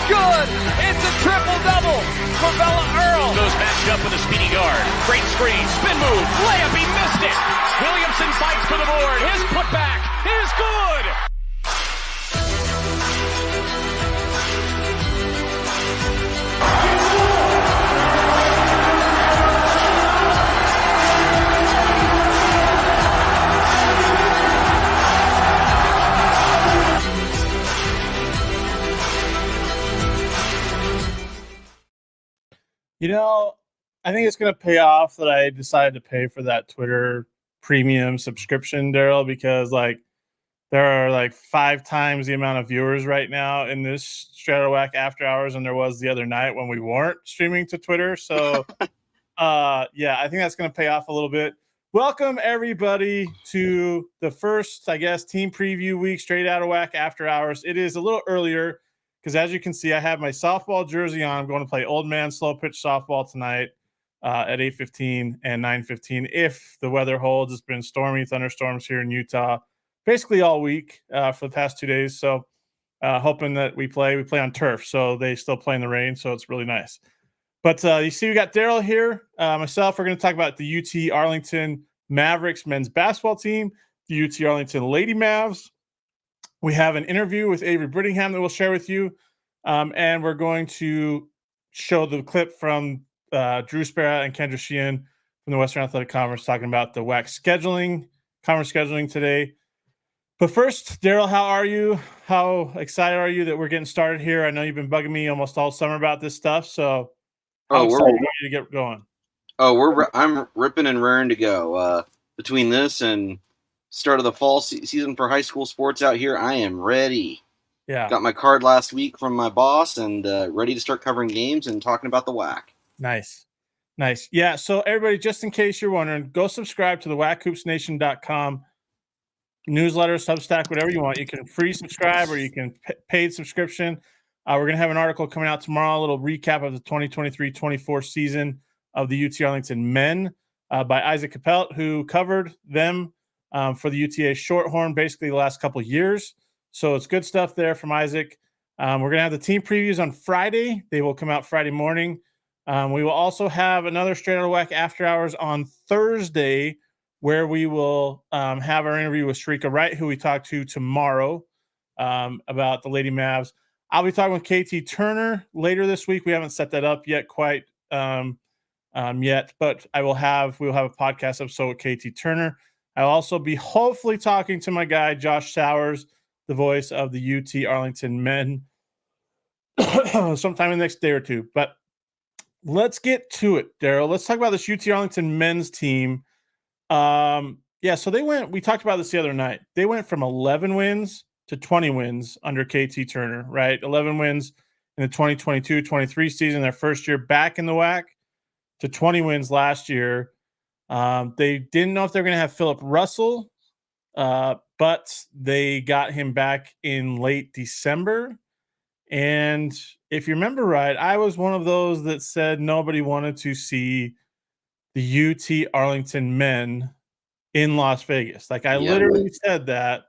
good. It's a triple-double for Bella Earl. Goes matched up with a speedy guard. Great screen, spin move, layup, he missed it. Williamson fights for the board. His putback is good. You know, I think it's going to pay off that I decided to pay for that Twitter premium subscription, Derryl, because like there are like 5 times the amount of viewers right now in this Straight WAC after hours than there was the other night when we weren't streaming to Twitter. So, yeah, I think that's going to pay off a little bit. Welcome everybody to the first, I guess, team preview week Straight Outta WAC after hours. It is a little earlier, because as you can see, I have my softball jersey on. I'm going to play old man slow pitch softball tonight at 8:15 and 9:15 if the weather holds. It's been stormy, thunderstorms here in Utah basically all week for the past 2 days. So hoping that we play on turf, so they still play in the rain, so it's really nice. But you see we got Derryl here. Myself, we're going to talk about the UT Arlington Mavericks men's basketball team, the UT Arlington Lady Mavs. We have an interview with Avery Brittingham that we'll share with you. And we're going to show the clip from Drew Sparrow and Kendra Sheehan from the Western Athletic Conference talking about the WAC conference scheduling today. But first, Derryl, how are you? How excited are you that we're getting started here? I know you've been bugging me almost all summer about this stuff. So how excited are you to get going? I'm ripping and raring to go. Between this and start of the fall season for high school sports out here, I am ready. Yeah. Got my card last week from my boss and ready to start covering games and talking about the WAC. Nice. Yeah, so everybody, just in case you're wondering, go subscribe to the WACHoopsNation.com newsletter, Substack, whatever you want. You can free subscribe or you can paid subscription. We're going to have an article coming out tomorrow, a little recap of the 2023-24 season of the UT Arlington men by Isaac Capelt, who covered them for the UTA Shorthorn basically the last couple of years. So it's good stuff there from Isaac. We're going to have the team previews on Friday. They will come out Friday morning. We will also have another Straight Outta WAC after hours on Thursday, where we will have our interview with Sharika Wright, who we talk to tomorrow about the Lady Mavs. I'll be talking with KT Turner later this week. We haven't set that up yet quite yet, but we'll have a podcast episode with KT Turner. I'll also be hopefully talking to my guy, Josh Sowers, the voice of the UT Arlington men, sometime in the next day or two. But let's get to it, Derryl. Let's talk about this UT Arlington men's team. Yeah, so we talked about this the other night. They went from 11 wins to 20 wins under KT Turner, right? 11 wins in the 2022-23 season, their first year back in the WAC, to 20 wins last year. They didn't know if they were going to have Philip Russell, but they got him back in late December. And if you remember right, I was one of those that said nobody wanted to see the UT Arlington men in Las Vegas. Like I literally said that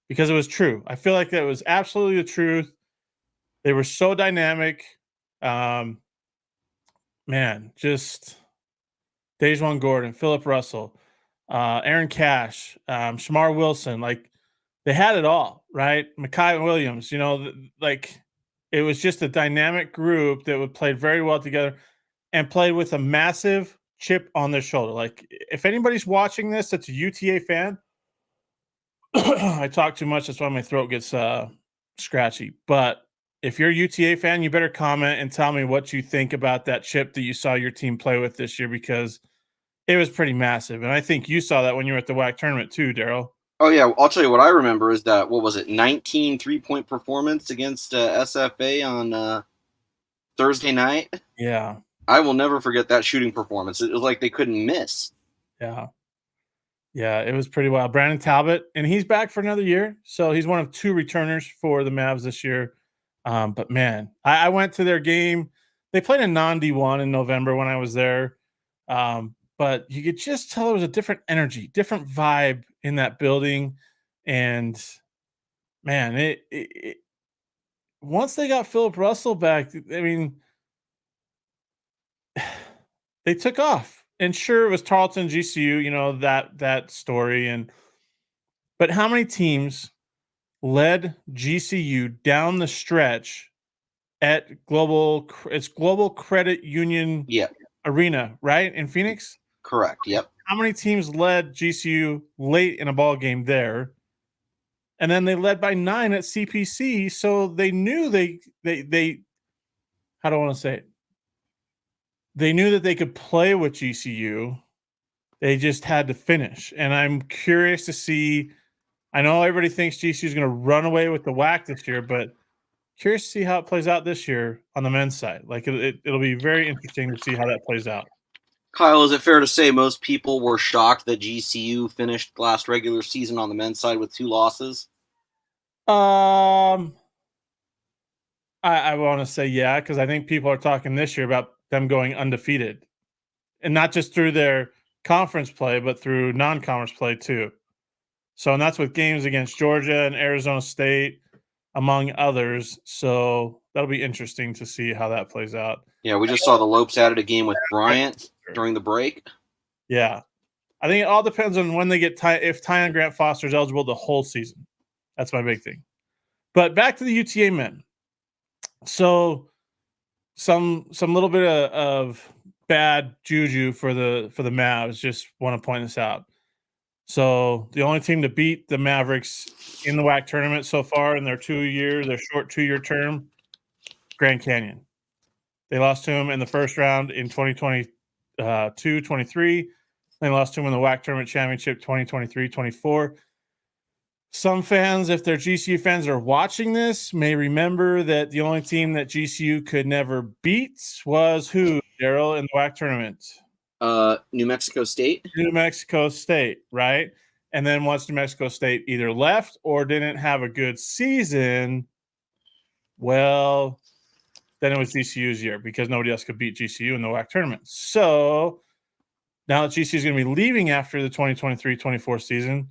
because it was true. I feel like that was absolutely the truth. They were so dynamic. Man, just Dejuan Gordon, Philip Russell, Aaron Cash, Shamar Wilson, like they had it all, right? Mekhi Williams, like it was just a dynamic group that would play very well together and played with a massive chip on their shoulder. Like if anybody's watching this that's a UTA fan, I talk too much, that's why my throat gets scratchy. But if you're a UTA fan, you better comment and tell me what you think about that chip that you saw your team play with this year, because it was pretty massive. And I think you saw that when you were at the WAC tournament too, Derryl. Oh, yeah. I'll tell you what I remember is that, 19 3-point performance against SFA on Thursday night? Yeah. I will never forget that shooting performance. It was like they couldn't miss. Yeah. Yeah, it was pretty wild. Brandon Talbot, and he's back for another year. So he's one of 2 returners for the Mavs this year. But, man, I went to their game. They played a non-D1 in November when I was there. But you could just tell there was a different energy, different vibe in that building. And, man, once they got Philip Russell back, I mean, they took off. And sure, it was Tarleton, GCU, you know, that story. But how many teams led GCU down the stretch at it's Global Credit Union Yeah, Arena, right? In Phoenix? correct. Yep. How many teams led GCU late in a ball game there? And then they led by 9 at CPC, so they knew they how do I want to say it? They knew that they could play with GCU. They just had to finish. And I'm curious to see. I know everybody thinks GCU is going to run away with the WAC this year, but curious to see how it plays out this year on the men's side. Like it'll be very interesting to see how that plays out. Kyle, is it fair to say most people were shocked that GCU finished last regular season on the men's side with 2 losses? I want to say yeah, because I think people are talking this year about them going undefeated, and not just through their conference play, but through non-conference play too. So, and that's with games against Georgia and Arizona State, among others. So that'll be interesting to see how that plays out. Yeah, we just saw the Lopes added a game with Bryant during the break. Yeah, I think it all depends on when they get if Tyon Grant Foster is eligible the whole season. That's my big thing. But back to the UTA men. So some little bit of bad juju for the Mavs. Just want to point this out. So the only team to beat the Mavericks in the WAC tournament so far in their short 2-year term, Grand Canyon. They lost to them in the first round in 2022-23. They lost to them in the WAC tournament championship 2023-24. Some fans, if they're GCU fans that are watching this, may remember that the only team that GCU could never beat was who, Derryl, in the WAC tournament? New Mexico State. New Mexico State, right? And then once New Mexico State either left or didn't have a good season, well, then it was GCU's year because nobody else could beat GCU in the WAC tournament. So now that GCU is going to be leaving after the 2023-24 season,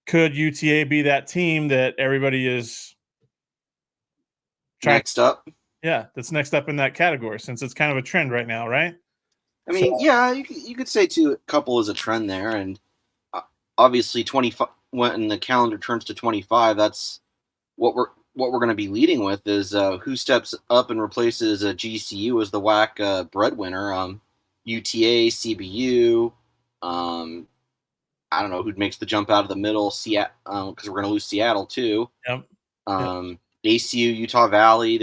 could UTA be that team that everybody is Next up? Yeah, that's next up in that category since it's kind of a trend right now, right? I mean, yeah, you could say a couple is a trend there, and obviously 25 when the calendar turns to 25, that's what we're going to be leading with is who steps up and replaces GCU as the WAC breadwinner. UTA, CBU. I don't know who makes the jump out of the middle. Seattle, because we're going to lose Seattle too. Yep. ACU, Utah Valley.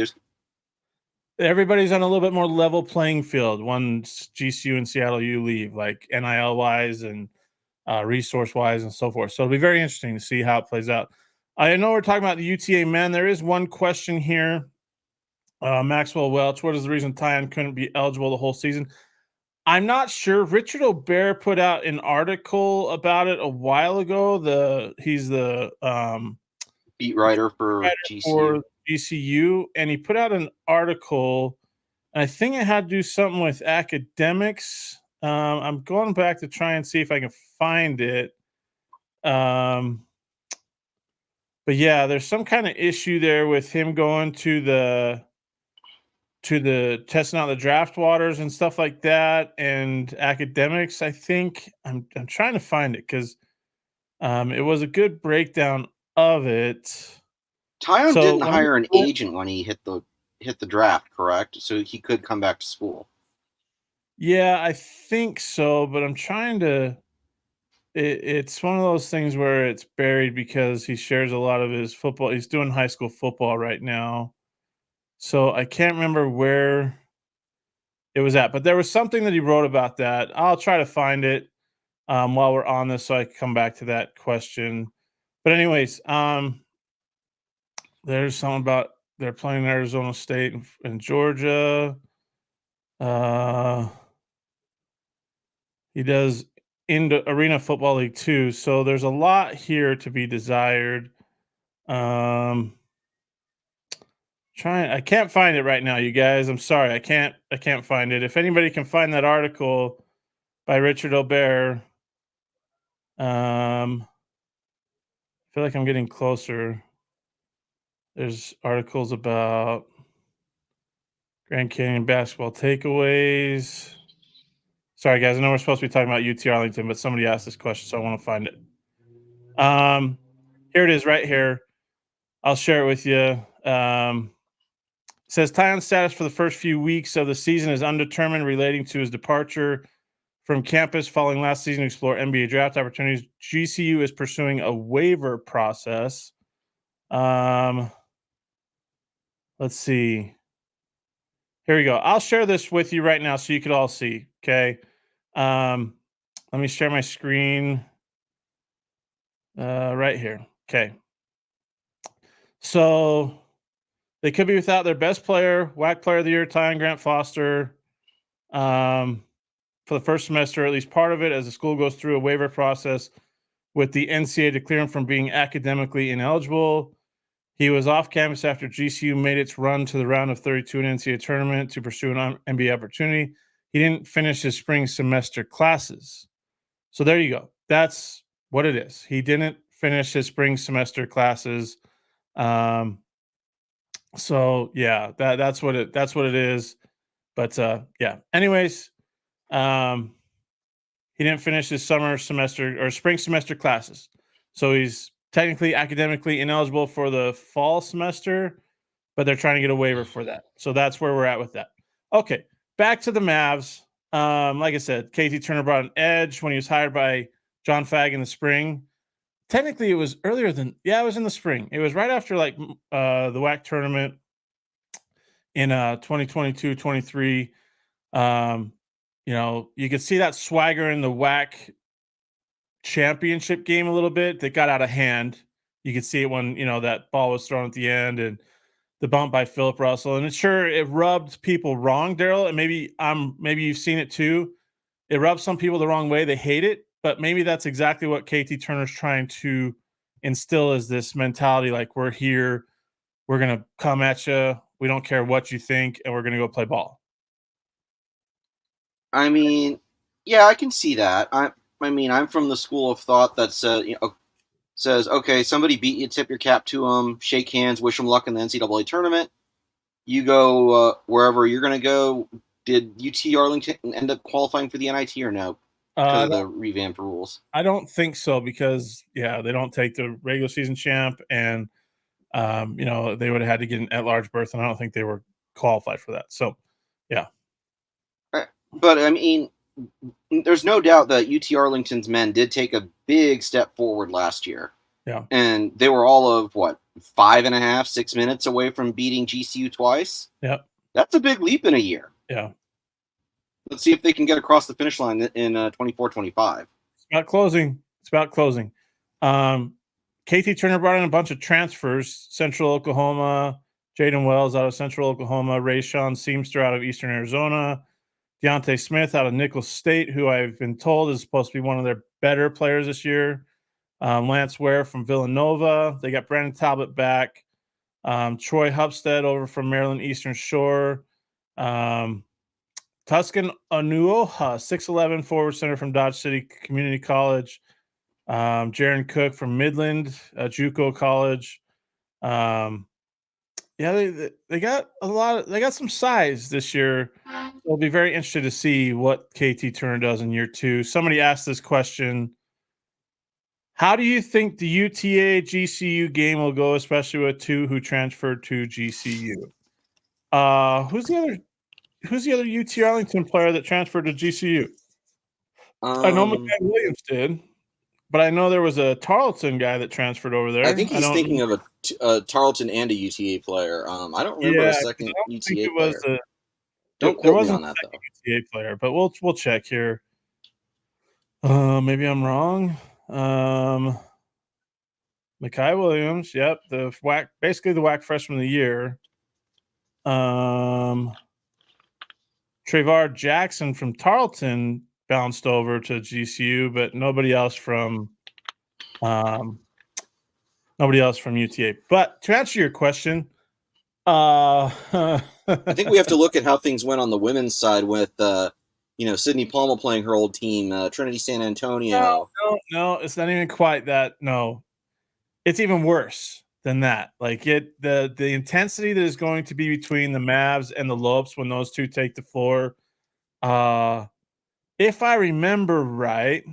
Everybody's on a little bit more level playing field once GCU and Seattle U leave, like NIL wise and resource wise and so forth. So it'll be very interesting to see how it plays out. I know we're talking about the UTA men. There is one question here. Maxwell Welch, what is the reason Tyon couldn't be eligible the whole season? I'm not sure. Richard O'Bear put out an article about it a while ago. He's the beat writer for GCU, and he put out an article, and I think it had to do something with academics. I'm going back to try and see if I can find it. But yeah, there's some kind of issue there with him going to the testing out the draft waters and stuff like that, and academics. I think I'm trying to find it because it was a good breakdown of it. Tyon didn't hire an agent when he hit the draft, correct? So he could come back to school. Yeah, I think so, but I'm trying to. It's one of those things where it's buried because he shares a lot of his football. He's doing high school football right now, so I can't remember where it was at. But there was something that he wrote about that. I'll try to find it while we're on this, so I can come back to that question. But anyways, there's something about they're playing Arizona State and Georgia. He does in the Arena Football League too, so there's a lot here to be desired. I can't find it right now, you guys. I'm sorry, I can't find it. If anybody can find that article by Richard O'Bear, I feel like I'm getting closer. There's articles about Grand Canyon basketball takeaways. Sorry, guys. I know we're supposed to be talking about UT Arlington, but somebody asked this question, so I want to find it. Here it is right here. I'll share it with you. It says Tyon status for the first few weeks of the season is undetermined, relating to his departure from campus following last season to explore NBA draft opportunities. GCU is pursuing a waiver process. Let's see. Here we go. I'll share this with you right now so you could all see. Okay. Let me share my screen right here. Okay. So they could be without their best player, WAC Player of the Year, Tyon Grant Foster, for the first semester, at least part of it, as the school goes through a waiver process with the NCAA to clear him from being academically ineligible. He was off campus after GCU made its run to the round of 32 in NCAA tournament to pursue an NBA opportunity. He didn't finish his spring semester classes. So there you go. That's what it is. He didn't finish his spring semester classes. So yeah, that's what it is. But yeah. Anyways, he didn't finish his summer semester or spring semester classes. So he's technically academically ineligible for the fall semester, but they're trying to get a waiver for that. So that's where we're at with that. Okay, back to the Mavs. Like I said, KT Turner brought an edge when he was hired by John Fagg in the spring. Technically, it was earlier than, it was in the spring. It was right after like the WAC tournament in 2022-23. You could see that swagger in the WAC championship game a little bit that got out of hand. You could see it when, that ball was thrown at the end and the bump by Philip Russell. And it rubbed people wrong, Derryl. And maybe you've seen it too. It rubs some people the wrong way. They hate it, but maybe that's exactly what KT Turner's trying to instill, is this mentality. Like, we're here, we're going to come at you. We don't care what you think, and we're going to go play ball. I mean, yeah, I can see that. I'm from the school of thought that says, okay, somebody beat you, tip your cap to them, shake hands, wish them luck in the NCAA tournament. You go wherever you're going to go. Did UT Arlington end up qualifying for the NIT or no? Because of the revamped rules. I don't think so, because they don't take the regular season champ, and they would have had to get an at-large berth, and I don't think they were qualified for that. So, yeah. But I mean, there's no doubt that UT Arlington's men did take a big step forward last year. Yeah. And they were all of 5.5, 6 minutes away from beating GCU twice. Yeah. That's a big leap in a year. Yeah. Let's see if they can get across the finish line in 24-25. It's about closing. KT Turner brought in a bunch of transfers. Central Oklahoma, Jaden Wells out of Central Oklahoma, Rayshawn Seamster out of Eastern Arizona, Deontay Smith out of Nicholls State, who I've been told is supposed to be one of their better players this year. Lance Ware from Villanova. They got Brandon Talbot back. Troy Hupstead over from Maryland Eastern Shore. Tuscan Onuoha, 6'11", forward center from Dodge City Community College. Jaron Cook from Midland, JUCO College. They got they got some size this year. It'll be very interesting to see what KT Turner does in year two. Somebody asked this question: how do you think the UTA GCU game will go, especially with two who transferred to GCU? Who's the other UT Arlington player that transferred to GCU? I know McKay Williams did, but I know there was a Tarleton guy that transferred over there. I think he's thinking of a Tarleton and a UTA player. I don't remember a second UTA player. Don't quote me on that, though. UTA player, but we'll check here. Maybe I'm wrong. Mekhi Williams, yep, the WAC freshman of the year. Trayvon Jackson from Tarleton bounced over to GCU, but nobody else from UTA. But to answer your question, I think we have to look at how things went on the women's side with Sydney Palma playing her old team, Trinity San Antonio. No, it's not even quite that. No, it's even worse. than that. Like the intensity that is going to be between the Mavs and the Lopes when those two take the floor. If I remember right,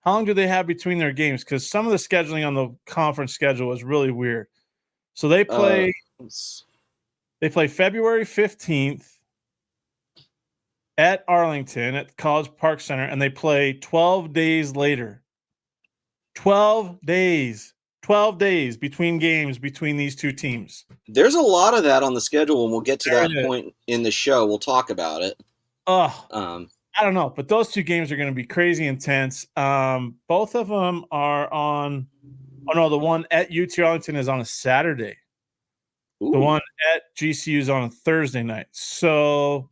how long do they have between their games? Because some of the scheduling on the conference schedule was really weird. So they play February 15th at Arlington at College Park Center, and they play 12 days later. 12 days. 12 days between games between these two teams. There's a lot of that on the schedule, and we'll get to that point in the show. We'll talk about it. I don't know, but those two games are going to be crazy intense. Both of them are on. Oh no, the one at UT Arlington is on a Saturday. Ooh. The one at GCU is on a Thursday night. So,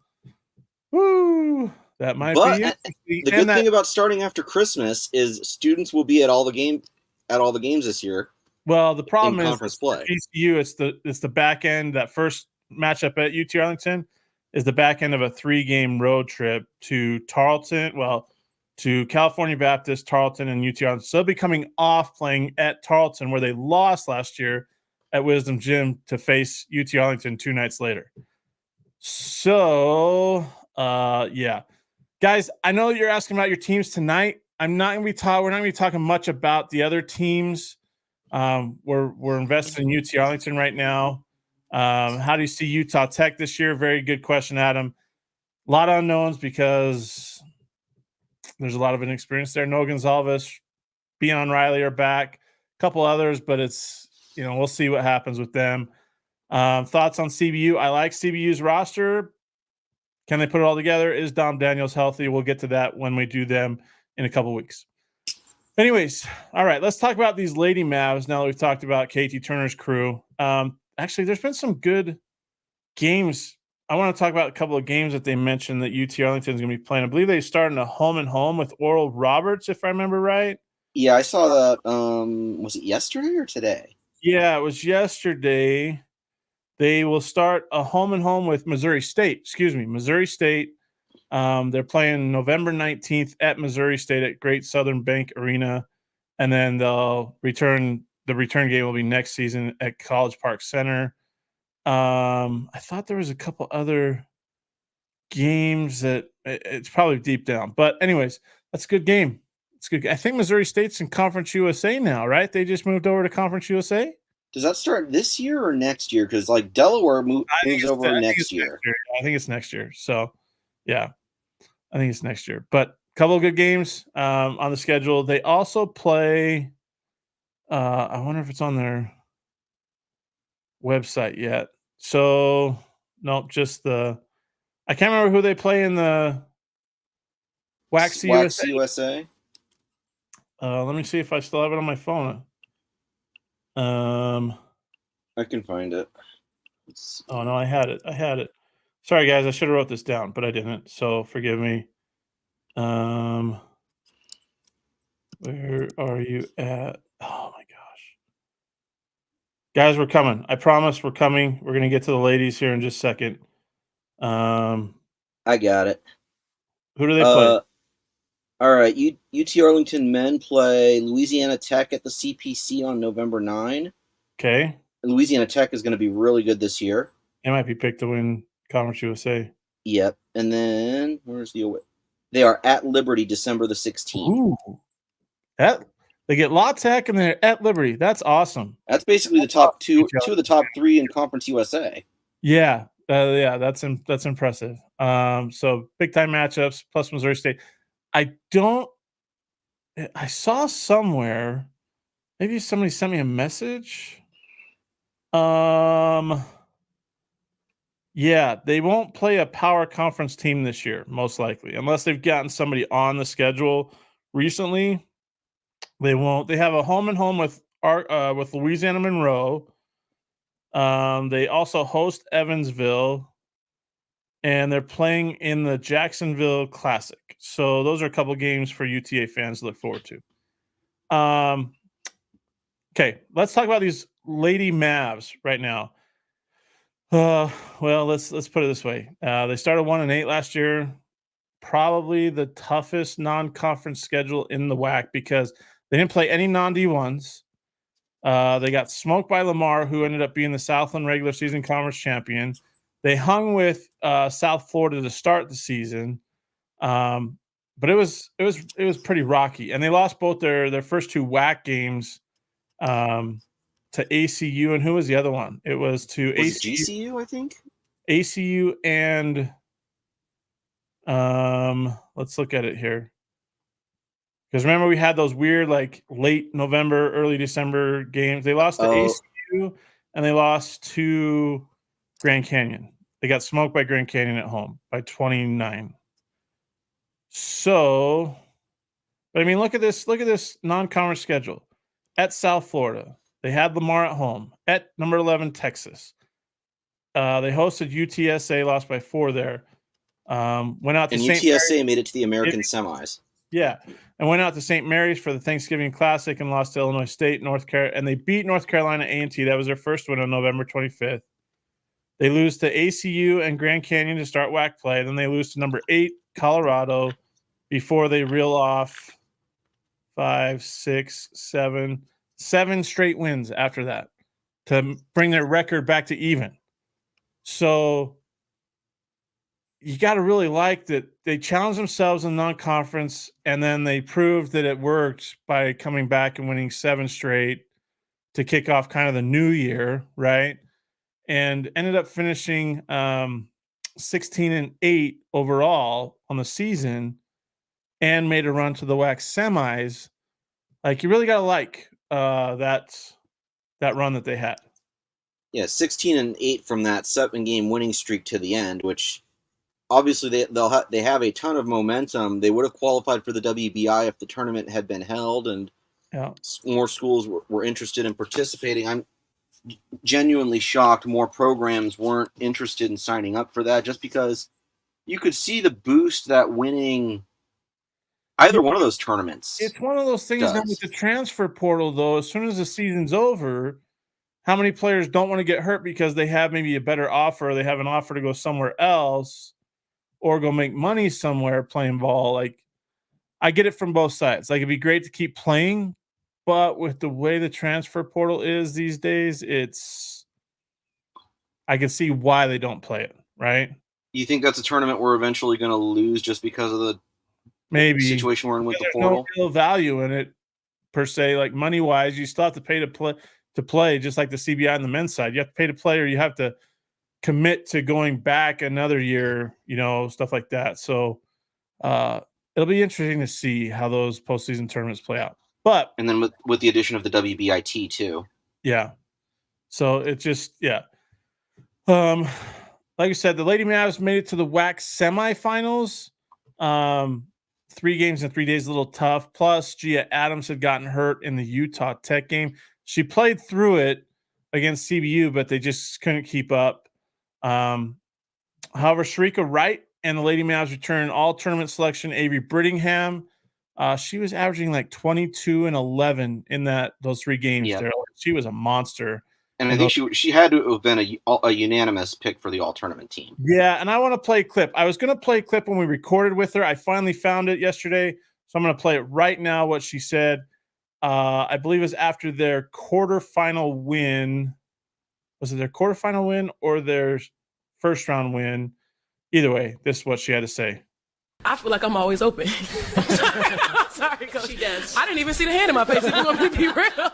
that might be it. The good thing about starting after Christmas is students will be at all the games this year. Well, the problem is conference play. GCU, it's the back end. That first matchup at UT Arlington is the back end of a 3-game road trip to to California Baptist, Tarleton, and UT Arlington. So they'll be coming off playing at Tarleton, where they lost last year at Wisdom Gym, to face UT Arlington 2 nights later. So, yeah. Guys, I know you're asking about your teams tonight. We're not going to be talking much about the other teams. We're invested in UT Arlington right now. How do you see Utah Tech this year? Very good question, Adam. A lot of unknowns because there's a lot of inexperience there. Noah Gonzalez, Beon Riley are back. A couple others, but it's, we'll see what happens with them. Thoughts on CBU? I like CBU's roster. Can they put it all together? Is Dom Daniels healthy? We'll get to that when we do them in a couple weeks. Anyways, all right, let's talk about these Lady Mavs now that we've talked about KT Turner's crew. Actually, there's been some good games. I want to talk about a couple of games that they mentioned that UT Arlington is going to be playing. I believe they started a home with Oral Roberts, if I remember right. Yeah, I saw that. Was it yesterday or today? Yeah, it was yesterday. They will start a home with Missouri State. Missouri State. They're playing November 19th at Missouri State at Great Southern Bank Arena. And then the return game will be next season at College Park Center. I thought there was a couple other games that it's probably deep down. But anyways, that's a good game. It's good. I think Missouri State's in Conference USA now, right? They just moved over to Conference USA. Does that start this year or next year? Because Delaware moves over next year. I think it's next year. So, yeah, I think it's next year. But a couple of good games on the schedule. They also play. I wonder if it's on their website yet. So, nope, just I can't remember who they play in the WAC USA. Let me see if I still have it on my phone. I can find it. Oh no, I had it. Sorry guys, I should have wrote this down, but I didn't. So forgive me. Where are you at? Oh my gosh. Guys, we're coming. I promise we're coming. We're gonna get to the ladies here in just a second. I got it. Who do they play? All right, UT Arlington men play Louisiana Tech at the CPC on November 9. Okay. Louisiana Tech is going to be really good this year. They might be picked to win Conference USA. Yep. And then where's the away? They are at Liberty December the 16th. Ooh. They get La Tech and they're at Liberty. That's awesome. That's basically the top two of the top 3 in Conference USA. Yeah. That's impressive. So big time matchups plus Missouri State. I saw somewhere, maybe somebody sent me a message. Yeah, they won't play a power conference team this year, most likely, unless they've gotten somebody on the schedule recently. They won't. They have a home with Louisiana Monroe. They also host Evansville. And they're playing in the Jacksonville Classic. So those are a couple games for UTA fans to look forward to. Okay, let's talk about these Lady Mavs right now. Well, let's put it this way. They started 1-8 last year. Probably the toughest non-conference schedule in the WAC because they didn't play any non-D1s. They got smoked by Lamar, who ended up being the Southland regular season conference champion. They hung with South Florida to start the season, but it was pretty rocky, and they lost both their first two WAC games to ACU, and who was the other one? It was to Was ACU, it GCU, I think. ACU, and let's look at it here. Because remember, we had those weird, like, late November, early December games. They lost to ACU, and they lost to Grand Canyon. They got smoked by Grand Canyon at home by 29. So, but I mean, look at this non-conference schedule. At South Florida, they had Lamar at home. At number 11, Texas. They hosted UTSA, lost by 4 there. Went out to St. UTSA made it to the American semis. Yeah, and went out to St. Mary's for the Thanksgiving Classic and lost to Illinois State, and they beat North Carolina A&T. That was their first win on November 25th. They lose to ACU and Grand Canyon to start WAC play. Then they lose to number 8, Colorado, before they reel off 5, 6, 7 straight wins after that to bring their record back to even. So you got to really like that they challenged themselves in non-conference, and then they proved that it worked by coming back and winning 7 straight to kick off kind of the new year, right? And ended up finishing 16-8 overall on the season, and made a run to the WAC semis. Like, you really got to like that run that they had. Yeah, 16-8 from that 7-game winning streak to the end, which obviously they have a ton of momentum. They would have qualified for the WBI if the tournament had been held, and more schools were interested in participating. I'm genuinely shocked more programs weren't interested in signing up for that, just because you could see the boost that winning either one of those tournaments. It's one of those things now with the transfer portal, though. As soon as the season's over, how many players don't want to get hurt because they have maybe a better offer, or they have an offer to go somewhere else or go make money somewhere playing ball? Like, I get it from both sides. Like, it'd be great to keep playing, but with the way the transfer portal is these days, I can see why they don't play it, right? You think that's a tournament we're eventually going to lose just because of the situation we're in with the portal? No real value in it per se, like money-wise. You still have to pay to play, just like the CBI on the men's side. You have to pay to play, or you have to commit to going back another year, stuff like that. So it'll be interesting to see how those postseason tournaments play out. And then with the addition of the WBIT too. Yeah. So it's just, like I said, the Lady Mavs made it to the WAC semifinals. 3 games in 3 days, a little tough. Plus, Gia Adams had gotten hurt in the Utah Tech game. She played through it against CBU, but they just couldn't keep up. However, Sharika Wright and the Lady Mavs returned all tournament selection Avery Brittingham. She was averaging like 22 and 11 in those 3 games. Yeah. There. She was a monster. And I think she had to have been a unanimous pick for the all-tournament team. Yeah, and I want to play a clip. I was going to play a clip when we recorded with her. I finally found it yesterday, so I'm going to play it right now, what she said. I believe it was after their quarterfinal win. Was it their quarterfinal win or their first-round win? Either way, this is what she had to say. I feel like I'm always open. I'm sorry, Coach. She does. I didn't even see the hand in my face, if you want me to be real.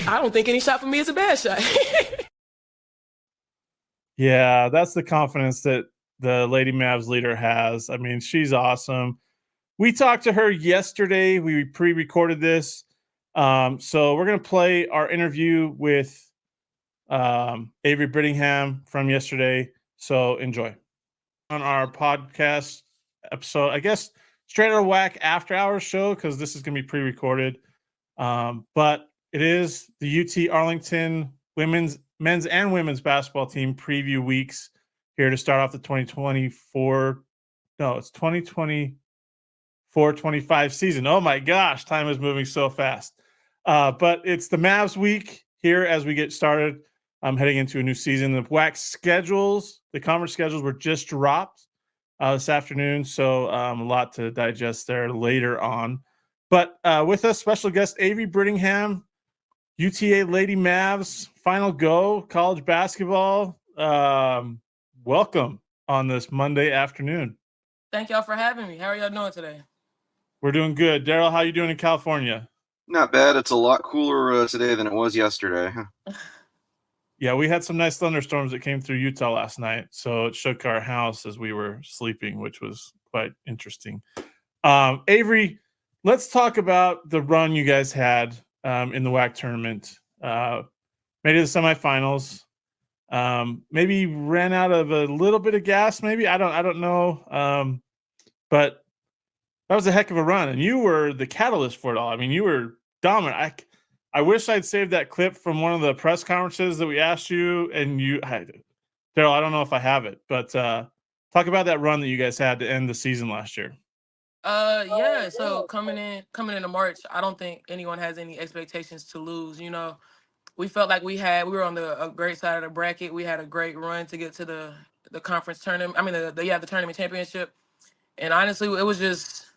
I don't think any shot for me is a bad shot. Yeah, that's the confidence that the Lady Mavs leader has. I mean, she's awesome. We talked to her yesterday. We pre-recorded this. So we're going to play our interview with Avery Brittingham from yesterday. So enjoy. On our podcast episode, I guess straight out of WAC after hours show, because this is going to be pre-recorded. But it is the UT Arlington men's and women's basketball team preview weeks here to start off the 2024-25 season. Oh my gosh, time is moving so fast. But it's the Mavs week here as we get started. I'm heading into a new season. The WAC schedules, the conference schedules were just dropped this afternoon, so a lot to digest there later on. But with us, special guest Avery Brittingham, UTA Lady Mavs, final go, college basketball. Welcome on this Monday afternoon. Thank y'all for having me. How are y'all doing today? We're doing good. Derryl, how you doing in California? Not bad. It's a lot cooler today than it was yesterday. Yeah, we had some nice thunderstorms that came through Utah last night, so it shook our house as we were sleeping, which was quite interesting. Avery, let's talk about the run you guys had in the WAC tournament. Made it to the semifinals. Maybe ran out of a little bit of gas. Maybe I don't know. But that was a heck of a run, and you were the catalyst for it all. I mean, you were dominant. I wish I'd saved that clip from one of the press conferences that we asked you, and Derryl, I don't know if I have it, but talk about that run that you guys had to end the season last year. Yeah. So coming into March, I don't think anyone has any expectations to lose. You know, we felt like we were on a great side of the bracket. We had a great run to get to the conference tournament. I mean, the tournament championship. And honestly, it was just.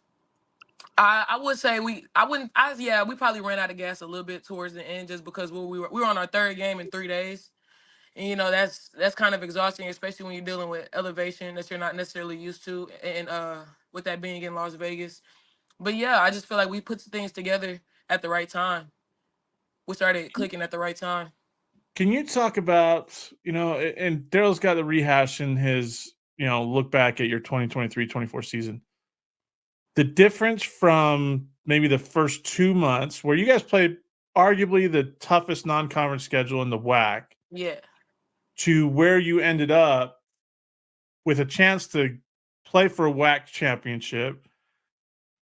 I would say we probably ran out of gas a little bit towards the end just because we were on our third game in 3 days. And you know, that's kind of exhausting, especially when you're dealing with elevation that you're not necessarily used to, and with that being in Las Vegas. But yeah, I just feel like we put things together at the right time. We started clicking at the right time. Can you talk about, and Derryl's got the rehash in his, look back at your 2023-24 season. The difference from maybe the first 2 months where you guys played arguably the toughest non-conference schedule in the WAC. Yeah. To where you ended up with a chance to play for a WAC championship,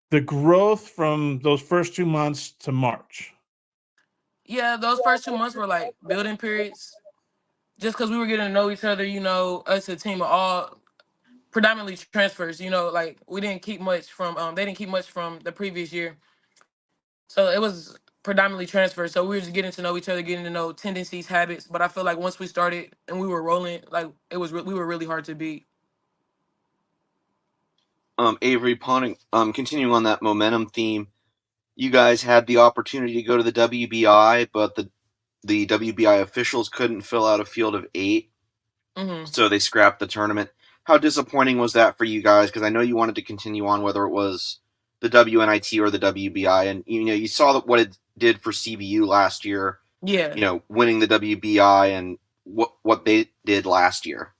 the growth from those first 2 months to March. Yeah, those first 2 months were like building periods, just because we were getting to know each other. You know, us a team of all predominantly transfers. You know, like we didn't keep much from they didn't keep much from the previous year, so it was predominantly transfers. So we were just getting to know each other, getting to know tendencies, habits. But I feel like once we started and we were rolling, like we were really hard to beat. Avery, continuing on that momentum theme, you guys had the opportunity to go to the WBI, but the WBI officials couldn't fill out a field of 8, so they scrapped the tournament. How disappointing was that for you guys? Because I know you wanted to continue on, whether it was the WNIT or the WBI, and you saw what it did for CBU last year. Yeah. Winning the WBI and what they did last year.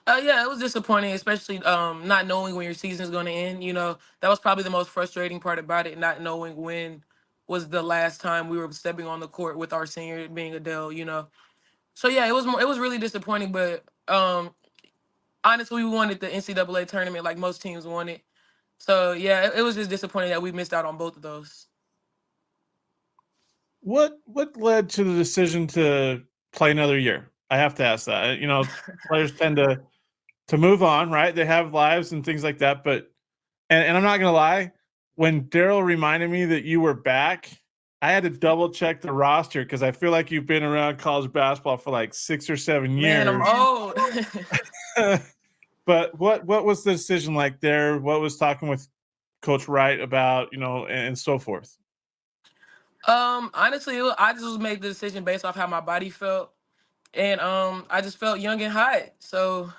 Yeah, it was disappointing, especially not knowing when your season is going to end. You know, that was probably the most frustrating part about it, not knowing when was the last time we were stepping on the court with our senior being Adele. You know, so yeah, it was really disappointing. But honestly, we wanted the NCAA tournament like most teams wanted. So yeah, it was just disappointing that we missed out on both of those. What led to the decision to play another year? I have to ask that. Players tend to move on, right? They have lives and things like that. But and I'm not gonna lie, when Derryl reminded me that you were back, I had to double check the roster because I feel like you've been around college basketball for like 6 or 7 years. Man, I'm old. But what was the decision like there? What was talking with Coach Wright about, and so forth? Honestly, I just made the decision based off how my body felt, and I just felt young and hot, so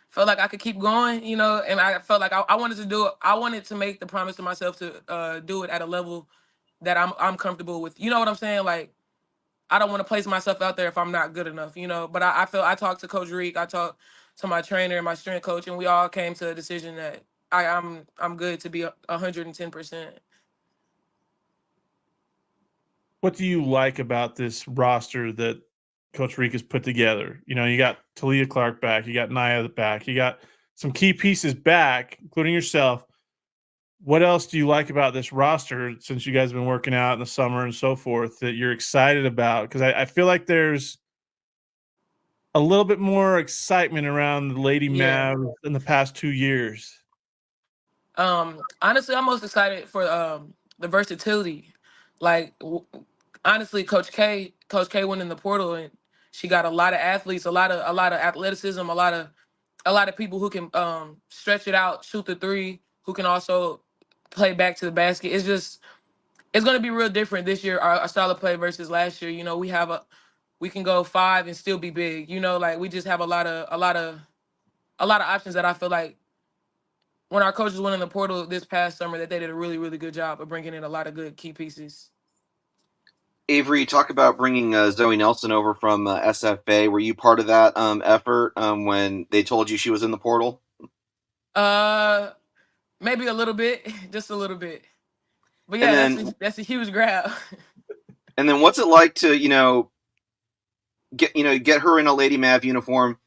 felt like I could keep going, and I felt like I wanted to do it. I wanted to make the promise to myself to do it at a level that I'm comfortable with. You know what I'm saying? Like, I don't want to place myself out there if I'm not good enough, But I feel I talked to Coach Reek, I talked to my trainer and my strength coach, and we all came to a decision that I'm good to be 110%. What do you like about this roster that Coach Reek has put together? You got Talia Clark back, you got Nia back, you got some key pieces back, including yourself. What else do you like about this roster since you guys have been working out in the summer and so forth that you're excited about? Because I feel like there's a little bit more excitement around the Lady Mavs in the past 2 years. Honestly, I'm most excited for the versatility. Like, honestly, Coach K went in the portal and she got a lot of athletes, a lot of athleticism, a lot of people who can stretch it out, shoot the three, who can also play back to the basket. It's going to be real different this year. Our style of play versus last year. You know, we can go 5 and still be big. You know, like we just have a lot of options that I feel like when our coaches went in the portal this past summer that they did a really, really good job of bringing in a lot of good key pieces. Avery, talk about bringing Zoe Nelson over from SFA. Were you part of that effort when they told you she was in the portal? Maybe a little bit, just a little bit. But yeah, that's a huge grab. And then what's it like to get her in a Lady Mav uniform?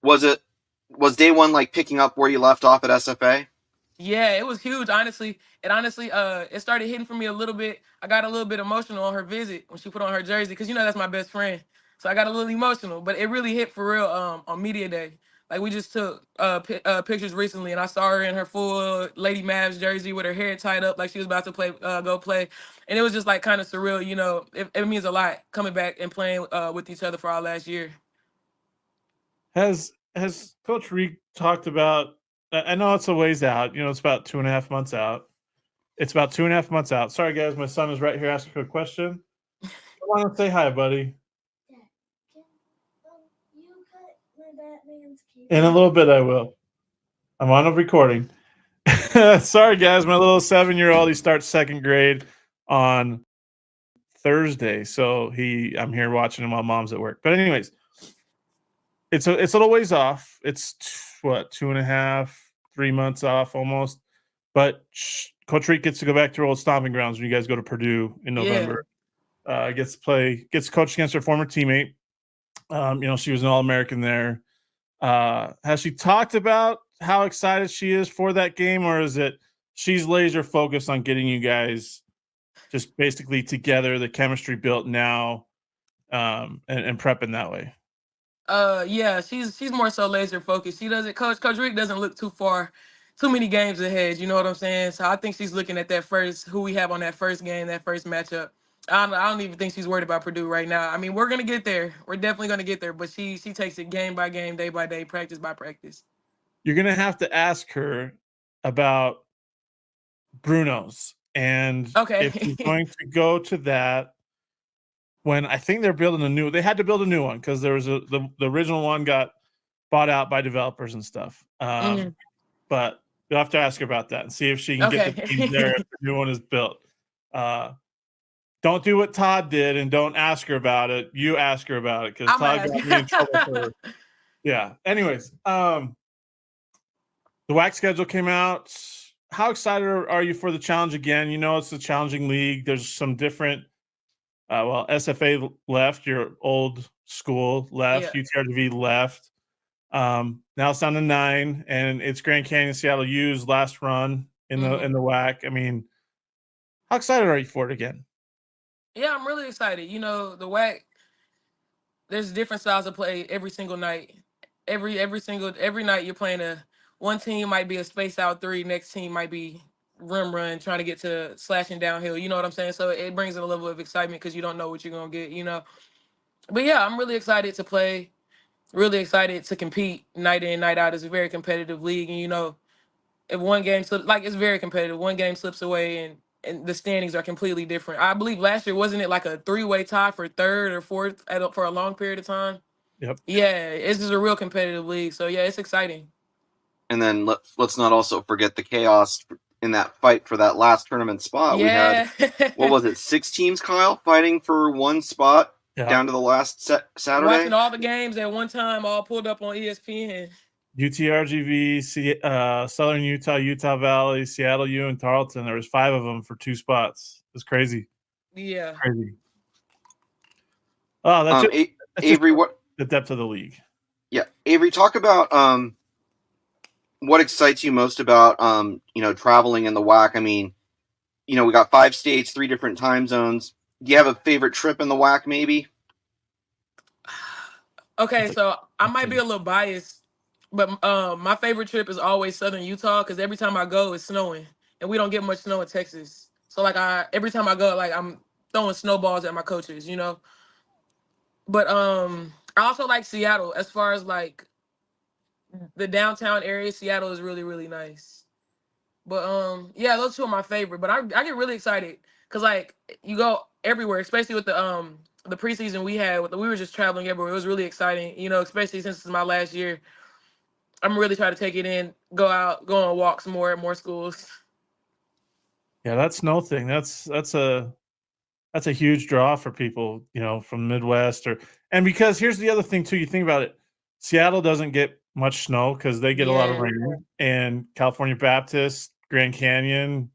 Was day one like picking up where you left off at SFA? Yeah, it was huge. Honestly, it started hitting for me a little bit. I got a little bit emotional on her visit when she put on her jersey because that's my best friend. So I got a little emotional, but it really hit for real on media day. Like we just took pictures recently, and I saw her in her full Lady Mavs jersey with her hair tied up like she was about to go play, and it was just like kind of surreal. It means a lot coming back and playing with each other for our last year. Has Coach Reek talked about? I know it's a ways out. It's about 2.5 months out. It's about 2.5 months out. Sorry, guys. My son is right here asking a question. I want to say hi, buddy. In a little bit, I will. I'm on a recording. Sorry, guys. My little 7-year-old, he starts 2nd grade on Thursday. So I'm here watching him while mom's at work. But anyways, it's a little ways off. It's what, 2.5, 3 months off almost. But Coach Reek gets to go back to her old stomping grounds when you guys go to Purdue in November. Yeah. Gets to coach against her former teammate. She was an All-American there. Has she talked about how excited she is for that game, or is it she's laser focused on getting you guys just basically together, the chemistry built now, and prepping that way? Yeah, she's more so laser focused. She doesn't Coach Rick doesn't look too many games ahead. You know what I'm saying? So I think she's looking at who we have on that first game, that first matchup. I don't even think she's worried about Purdue right now. I mean, we're gonna get there. We're definitely gonna get there. But she takes it game by game, day by day, practice by practice. You're gonna have to ask her about Bruno's, and okay, if she's going to go to that. When I think they had to build a new one because there was the original one got bought out by developers and stuff. But you'll have to ask her about that and see if she can get the team there if the new one is built. Don't do what Todd did and don't ask her about it. You ask her about it because Todd got me in trouble for her. Yeah. Anyways, the WAC schedule came out. How excited are you for the challenge again? It's a challenging league. There's some different SFA left, your old school left, yeah. UT left. Now it's down to 9, and it's Grand Canyon Seattle U's last run in the WAC. I mean, how excited are you for it again? Yeah, I'm really excited. The WAC, there's different styles of play every single night. Every night you're playing one team might be a space out 3, next team might be rim run, trying to get to slashing downhill. You know what I'm saying? So it brings in a level of excitement because you don't know what you're gonna get. But yeah, I'm really excited to play. Really excited to compete night in, night out. It's a very competitive league, and if one game slips, it's very competitive. One game slips away, and the standings are completely different. I believe last year wasn't it like a 3-way tie for 3rd or 4th for a long period of time? Yep. Yeah, it's just a real competitive league. So yeah, it's exciting. And then let's not also forget the chaos in that fight for that last tournament spot. Yeah. We had, what was it, 6 teams, Kyle, fighting for one spot down to the last Saturday? Watching all the games at one time, all pulled up on ESPN. UTRGV, Southern Utah Valley, Seattle U, and Tarleton. There was 5 of them for 2 spots. It was crazy. Yeah. Crazy. Oh, that's Avery, what the depth of the league. Yeah. Avery, talk about what excites you most about traveling in the WAC. I mean, we got 5 states, 3 different time zones. Do you have a favorite trip in the WAC maybe? Okay, so I might be a little biased, but my favorite trip is always Southern Utah because every time I go, it's snowing, and we don't get much snow in Texas. So every time I go, I'm throwing snowballs at my coaches, But I also like Seattle as far as the downtown area. Seattle is really, really nice. But yeah, those two are my favorite. But I get really excited because like you go everywhere, especially with the preseason we had. We were just traveling everywhere. It was really exciting, you know, especially since it's my last year. I'm really trying to take it in, go on walks more at more schools. Yeah, that snow thing. That's a huge draw for people, you know, from Midwest and because here's the other thing too. You think about it, Seattle doesn't get much snow because they get a lot of Yeah. rain, and California Baptist, Grand Canyon,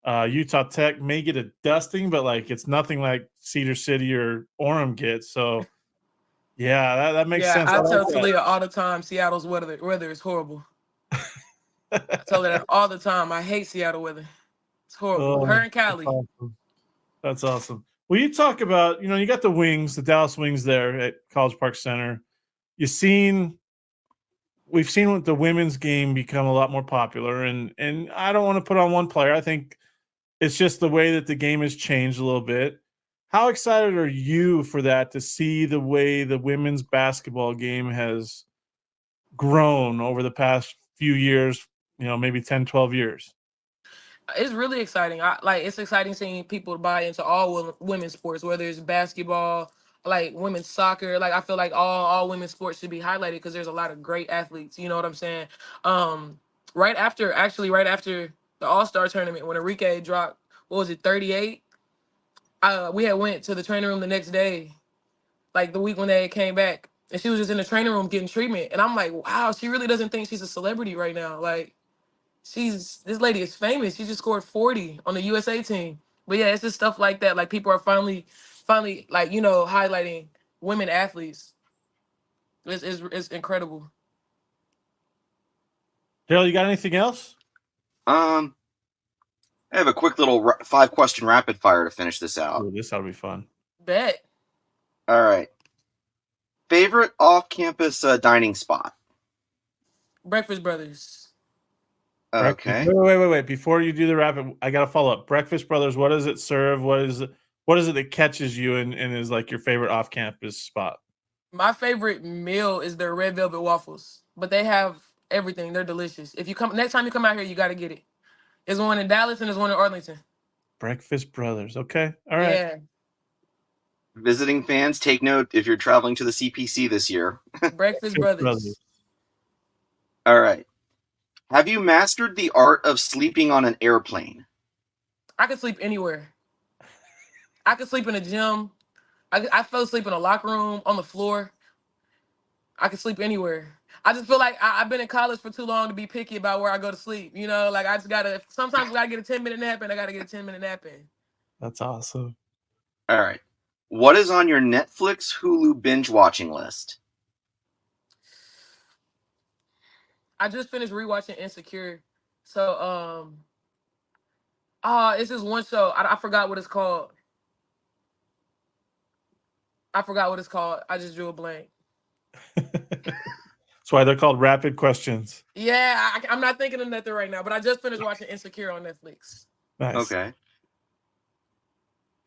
Utah Tech may get a dusting, but like it's nothing like Cedar City or Orem gets. So yeah, that makes Yeah, sense. I I like tell Talia all the time Seattle's weather is horrible. I tell her that all the time. I hate Seattle weather. It's horrible. Her Oh, and that's Cali. awesome. That's awesome. Well, you talk about, you know, you got the Wings, the Dallas Wings there at College Park Center. We've seen the women's game become a lot more popular, and I don't want to put on one player. I think it's just the way that the game has changed a little bit. How excited are you for that, to see the way the women's basketball game has grown over the past few years, you know, maybe 10, 12 years? It's really exciting. It's exciting seeing people buy into all women's sports, whether it's basketball, like women's soccer. Like I feel like all women's sports should be highlighted because there's a lot of great athletes. You know what I'm saying? Um, right after the All-Star tournament, when Enrique dropped, what was it, 38? We had went to the training room the next day, like the week when they came back, and she was just in the training room getting treatment. And I'm like, wow, she really doesn't think she's a celebrity right now. Like this lady is famous. She just scored 40 on the USA team. But yeah, it's just stuff like that. Like people are finally like, you know, highlighting women athletes. It's incredible. Daryl, you got anything else? I have a quick little 5-question rapid fire to finish this out. Ooh, this ought to be fun. Bet. All right. Favorite off-campus dining spot? Breakfast Brothers. Okay. Wait. Before you do the rapid, I got to follow up. Breakfast Brothers, what does it serve? What is it that catches you and is like your favorite off-campus spot? My favorite meal is their red velvet waffles. But they have everything. They're delicious. If you come next time you come out here, you gotta get it. There's one in Dallas and there's one in Arlington. Breakfast Brothers. Okay. All right. Yeah. Visiting fans, take note if you're traveling to the CPC this year. Breakfast Brothers. All right. Have you mastered the art of sleeping on an airplane? I could sleep anywhere. I could sleep in a gym. I fell asleep in a locker room, on the floor. I could sleep anywhere. I just feel like I've been in college for too long to be picky about where I go to sleep. You know, like I just gotta. Sometimes I gotta get a 10-minute nap, and I gotta get a 10-minute nap in. That's awesome. All right. What is on your Netflix, Hulu binge watching list? I just finished rewatching Insecure, so it's just one show. I forgot what it's called. I just drew a blank. That's why they're called rapid questions. Yeah, I'm not thinking of nothing right now, but I just finished watching Insecure on Netflix. Nice. Okay.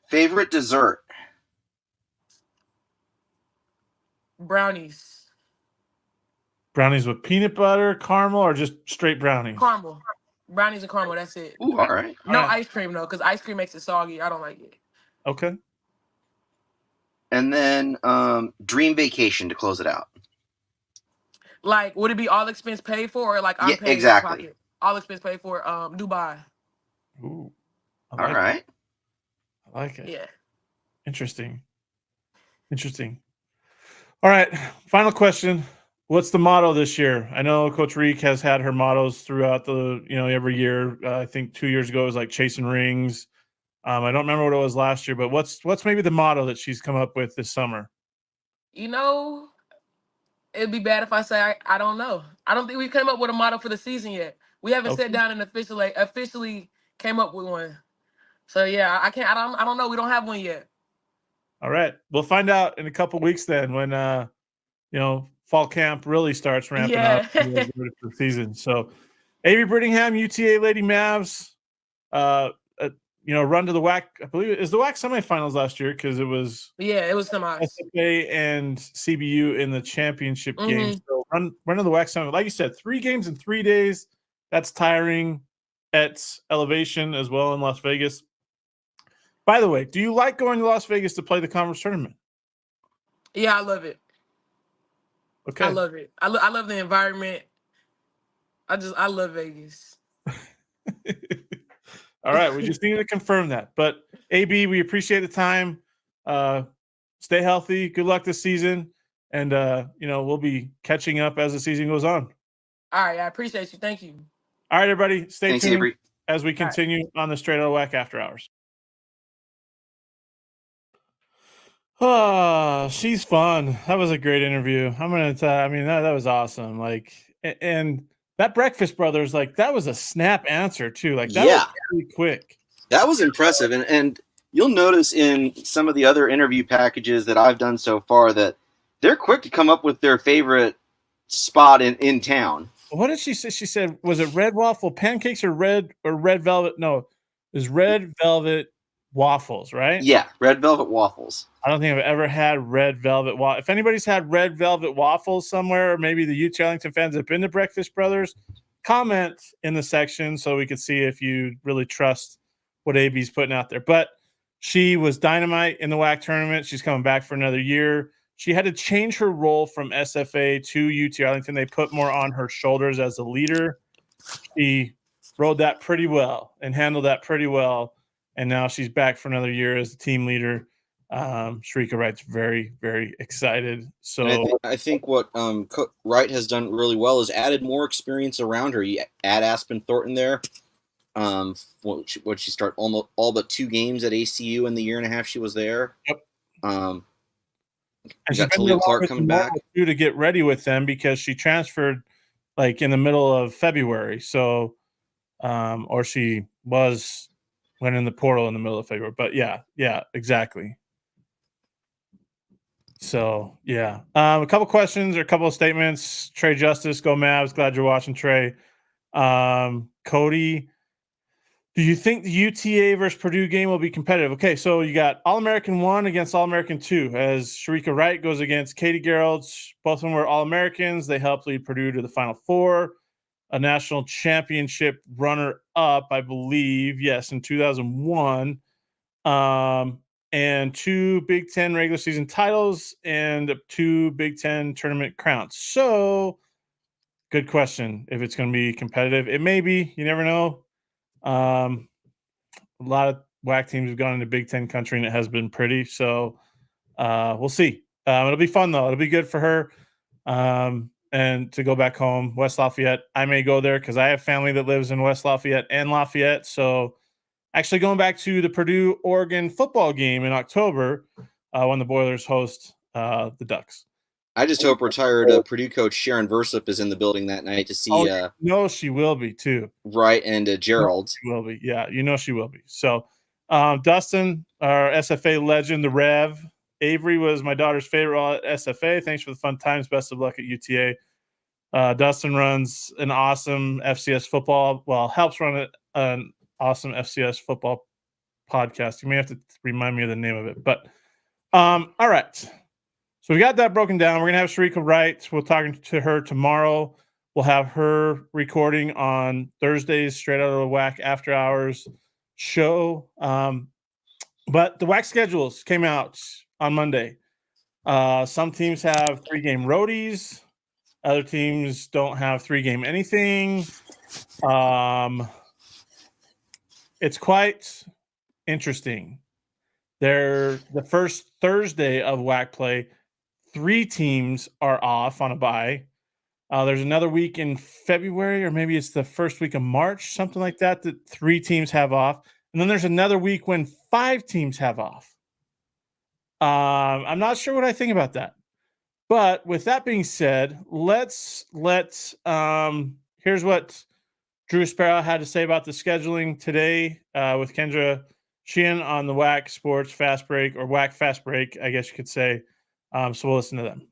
Favorite dessert? Brownies. Brownies with peanut butter, caramel, or just straight brownies? Caramel. Brownies and caramel, that's it. Ooh, all right. No All right. ice cream, though, because ice cream makes it soggy. I don't like it. Okay. And then dream vacation to close it out. Like, would it be all expense paid for, or like I'm Yeah, paying exactly. out of pocket? All expense paid for. Dubai. Ooh. I All like right. it. I like it. Yeah. Interesting. All right. Final question. What's the motto this year? I know Coach Reek has had her mottos throughout every year. I think 2 years ago it was like chasing rings. I don't remember what it was last year, but what's maybe the motto that she's come up with this summer? You know, it'd be bad if I say I don't know. I don't think we came up with a motto for the season yet. We haven't Okay. sat down and officially came up with one. So yeah, I can't. I don't know. We don't have one yet. All right. We'll find out in a couple weeks then when fall camp really starts ramping up for the season. So Avery Brittingham, UTA Lady Mavs, run to the WAC. I believe it is the WAC semifinals last year because it was it was semis. SFA and CBU in the championship game. So run to the WAC semifinals. Like you said, 3 games in 3 days. That's tiring. at Elevation as well in Las Vegas. By the way, do you like going to Las Vegas to play the conference tournament? Yeah, I love it. Okay. I love it. I love the environment. I love Vegas. All right, we just needed to confirm that. But AB, we appreciate the time. Stay healthy. Good luck this season, and we'll be catching up as the season goes on. All right, I appreciate you. Thank you. All right, everybody, stay Thanks, tuned Avery. as we continue on the Straight Outta WAC After Hours. Oh, she's fun. That was a great interview. I'm gonna tell. I mean, that was awesome. Like, and that Breakfast Brothers, like, that was a snap answer too. Like, that was really quick. That was impressive, and you'll notice in some of the other interview packages that I've done so far that they're quick to come up with their favorite spot in town. What did she say? She said, was it red waffle pancakes or red velvet? No, it was red velvet waffles, right? Yeah, red velvet waffles. I don't think I've ever had red velvet waffles. If anybody's had red velvet waffles somewhere, or maybe the UT Arlington fans have been to Breakfast Brothers, comment in the section so we can see if you really trust what AB's putting out there. But she was dynamite in the WAC tournament. She's coming back for another year. She had to change her role from SFA to UT Arlington. They put more on her shoulders as a leader. She rode that pretty well and handled that pretty well. And now she's back for another year as the team leader. Sharika Wright's very, very excited. So I think what Wright has done really well is added more experience around her. You add Aspen Thornton there. What she start almost all but 2 games at ACU in the year and a half she was there. Yep. And she's got Talia Clark coming back to get ready with them because she transferred like in the middle of February. So, or she went in the portal in the middle of February. But yeah, exactly. So yeah, a couple questions or a couple of statements. Trey Justice, go Mavs. Glad you're watching, Trey. Cody, do you think the UTA versus Purdue game will be competitive? Okay, so you got All-American 1 against All-American 2 as Sharika Wright goes against Katie Geralds. Both of them were All-Americans. They helped lead Purdue to the Final Four, a national championship runner-up, I believe, yes, in 2001, and 2 Big Ten regular season titles and 2 Big Ten tournament crowns. So, good question if it's going to be competitive. It may be. You never know. A lot of WAC teams have gone into Big Ten country and it has been pretty. So we'll see. It'll be fun though. It'll be good for her. And to go back home, West Lafayette. I may go there because I have family that lives in West Lafayette and Lafayette. So actually going back to the Purdue-Oregon football game in October when the Boilers host the Ducks. I just hope retired Purdue coach Sharon Versup is in the building that night to see. No, she will be too. Right, and Gerald. She will be. Yeah, she will be. So, Dustin, our SFA legend, the Rev. Avery was my daughter's favorite at SFA. Thanks for the fun times. Best of luck at UTA. Dustin runs an awesome FCS football. Well, helps run an awesome FCS football podcast. You may have to remind me of the name of it. But, all right. So we got that broken down. We're going to have Sharika Wright. We'll talk to her tomorrow. We'll have her recording on Thursday's Straight Outta WAC After Hours show. But the WAC schedules came out on Monday. Some teams have 3-game roadies. Other teams don't have 3-game anything. It's quite interesting. They're the first Thursday of WAC play. 3 teams are off on a bye. There's another week in February, or maybe it's the first week of March, something like that 3 teams have off. And then there's another week when 5 teams have off. I'm not sure what I think about that. But with that being said, here's what Drew Sparrow had to say about the scheduling today with Kendra Sheehan on the WAC Sports Fast Break, or WAC Fast Break, I guess you could say. So we'll listen to them.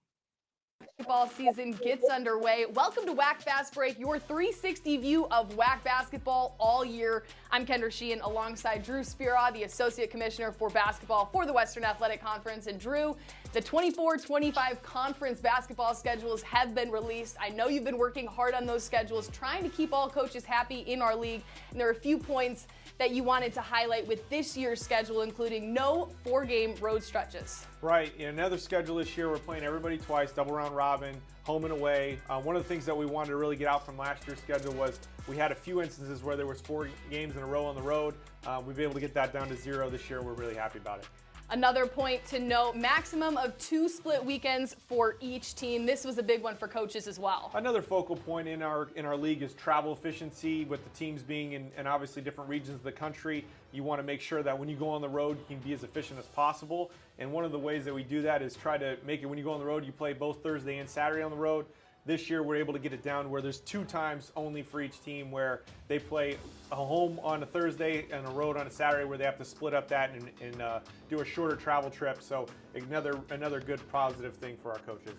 Basketball season gets underway. Welcome to WAC Fast Break, your 360 view of WAC basketball all year. I'm Kendra Sheehan alongside Drew Spira, the Associate Commissioner for Basketball for the Western Athletic Conference. And Drew, The 24-25 conference basketball schedules have been released. I know you've been working hard on those schedules, trying to keep all coaches happy in our league. And there are a few points that you wanted to highlight with this year's schedule, including no 4-game road stretches. Right. In another schedule this year, we're playing everybody twice, double round robin, home and away. One of the things that we wanted to really get out from last year's schedule was we had a few instances where there was 4 games in a row on the road. We've been able to get that down to 0 this year. We're really happy about it. Another point to note, maximum of 2 split weekends for each team. This was a big one for coaches as well. Another focal point in our league is travel efficiency. With the teams being in obviously different regions of the country, you want to make sure that when you go on the road, you can be as efficient as possible. And one of the ways that we do that is try to make it when you go on the road, you play both Thursday and Saturday on the road. This year, we're able to get it down where there's 2 times only for each team where they play a home on a Thursday and a road on a Saturday where they have to split up that and do a shorter travel trip. So another good positive thing for our coaches.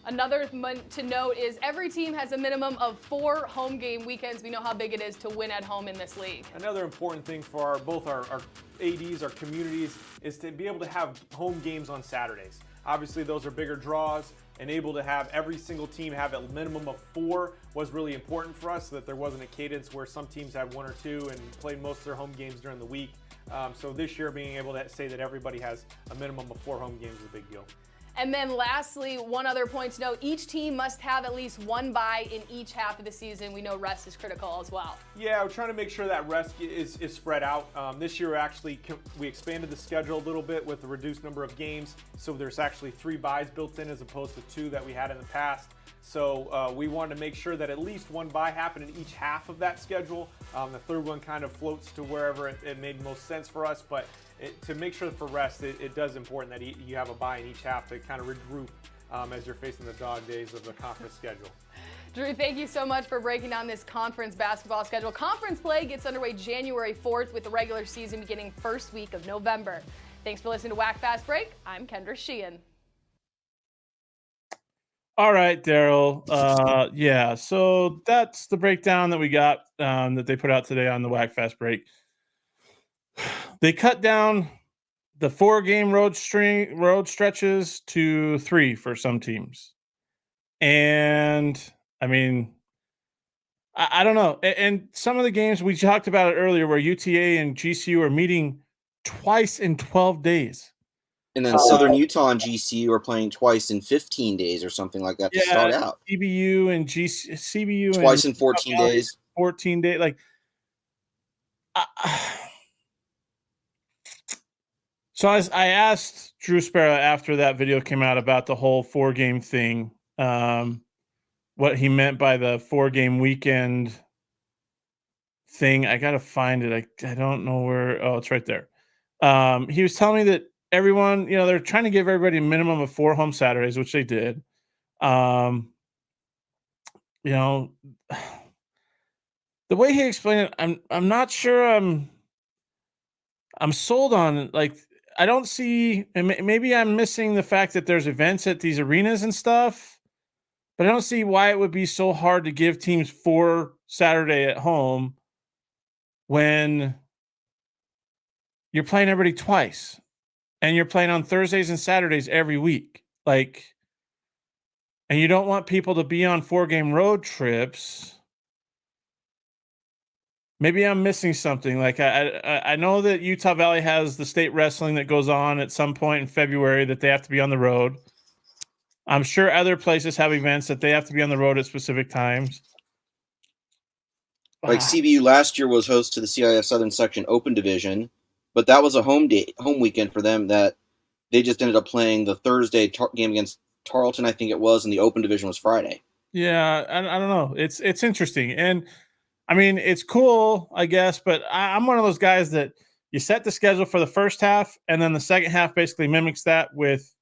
Another to note is every team has a minimum of 4 home game weekends. We know how big it is to win at home in this league. Another important thing for both our ADs, our communities, is to be able to have home games on Saturdays. Obviously, those are bigger draws, and able to have every single team have a minimum of 4 was really important for us so that there wasn't a cadence where some teams had 1 or 2 and played most of their home games during the week. So this year, being able to say that everybody has a minimum of 4 home games is a big deal. And then lastly, one other point to note, each team must have at least 1 bye in each half of the season. We know rest is critical as well. Yeah, we're trying to make sure that rest is spread out. This year, actually, we expanded the schedule a little bit with the reduced number of games. So there's actually 3 byes built in as opposed to 2 that we had in the past. So we wanted to make sure that at least 1 bye happened in each half of that schedule. The third one kind of floats to wherever it made most sense for us. But to make sure for rest, it does important that you have a bye in each half to kind of regroup as you're facing the dog days of the conference schedule. Drew, thank you so much for breaking down this conference basketball schedule. Conference play gets underway January 4th with the regular season beginning first week of November. Thanks for listening to WAC Fast Break. I'm Kendra Sheehan. All right, Derryl. Yeah, so that's the breakdown that we got that they put out today on the WAC Fast Break. They cut down the 4-game road stretches to 3 for some teams. And I mean, I don't know. And some of the games we talked about it earlier where UTA and GCU are meeting twice in 12 days. And then Southern Utah and GCU are playing twice in 15 days or something like that to start out. CBU and CBU twice in 14 days. 14 days. Like, so I asked Drew Sparrow after that video came out about the whole 4-game thing, what he meant by the 4-game weekend thing. I got to find it. I don't know where. Oh, it's right there. He was telling me that everyone, they're trying to give everybody a minimum of 4 home Saturdays, which they did. The way he explained it, I'm not sure I'm sold on it. Like, I don't see, and maybe I'm missing the fact that there's events at these arenas and stuff, but I don't see why it would be so hard to give teams 4 Saturday at home when you're playing everybody twice and you're playing on Thursdays and Saturdays every week. Like, and you don't want people to be on 4-game road trips. Maybe I'm missing something. Like I know that Utah Valley has the state wrestling that goes on at some point in February that they have to be on the road. I'm sure other places have events that they have to be on the road at specific times. Like CBU last year was host to the CIF Southern Section Open Division, but that was a home weekend for them that they just ended up playing the Thursday game against Tarleton, I think it was, and the Open Division was Friday. Yeah, I don't know. It's interesting. And I mean, it's cool, I guess, but I'm one of those guys that you set the schedule for the first half, and then the second half basically mimics that with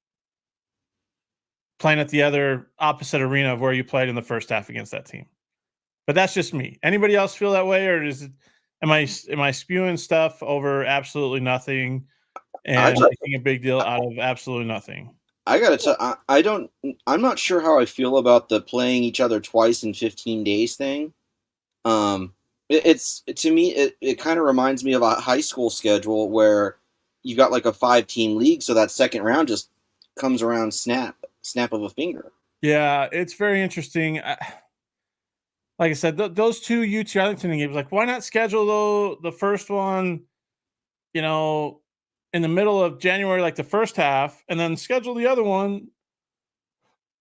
playing at the other opposite arena of where you played in the first half against that team. But that's just me. Anybody else feel that way, or am I spewing stuff over absolutely nothing and making a big deal out of absolutely nothing? I gotta tell, I'm not sure how I feel about the playing each other twice in 15 days thing. To me, it kind of reminds me of a high school schedule where you've got like a 5-team league. So that second round, just comes around snap of a finger. Yeah, it's very interesting. Like I said, those two UT Arlington games, like, why not schedule the first one, in the middle of January, like the first half, and then schedule the other one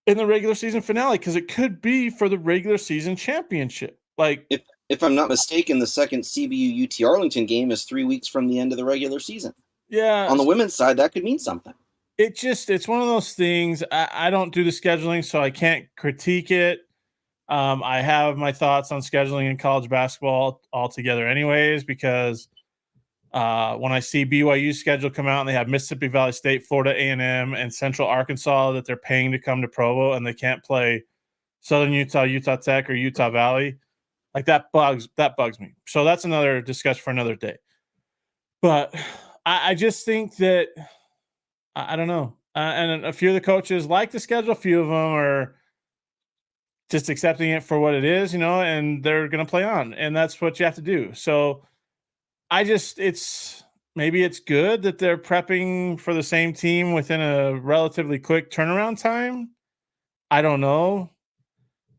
in the regular season finale, because it could be for the regular season championship. Like, if I'm not mistaken, the second CBU UT Arlington game is 3 weeks from the end of the regular season. yeah, On the women's side, that could mean something. it's one of those things. I don't do the scheduling, so I can't critique it. I have my thoughts on scheduling in college basketball altogether anyways, because when I see BYU's schedule come out and they have Mississippi Valley State, Florida A&M, and Central Arkansas that they're paying to come to Provo, and they can't play Southern Utah, Utah Tech, or Utah Valley, like, that bugs me. So that's another discussion for another day. But I just think that I don't know. And a few of the coaches like the schedule. A few of them are just accepting it for what it is, and they're going to play on. And that's what you have to do. So maybe it's good that they're prepping for the same team within a relatively quick turnaround time. I don't know.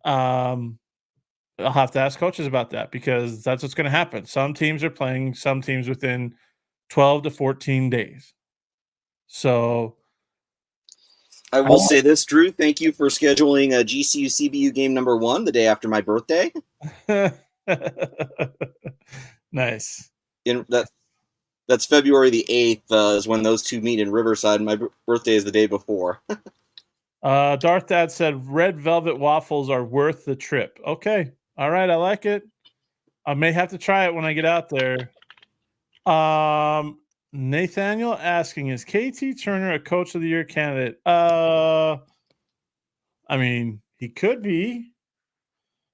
I'll have to ask coaches about that, because that's what's going to happen. Some teams are playing some teams within 12 to 14 days. So I will say this, Drew. Thank you for scheduling a GCU CBU game number 1 the day after my birthday. Nice. That's February the 8th is when those two meet in Riverside. My birthday is the day before. Darth Dad said red velvet waffles are worth the trip. Okay. All right. I like it. I may have to try it when I get out there. Nathaniel asking, is KT Turner a Coach of the Year candidate? I mean, he could be.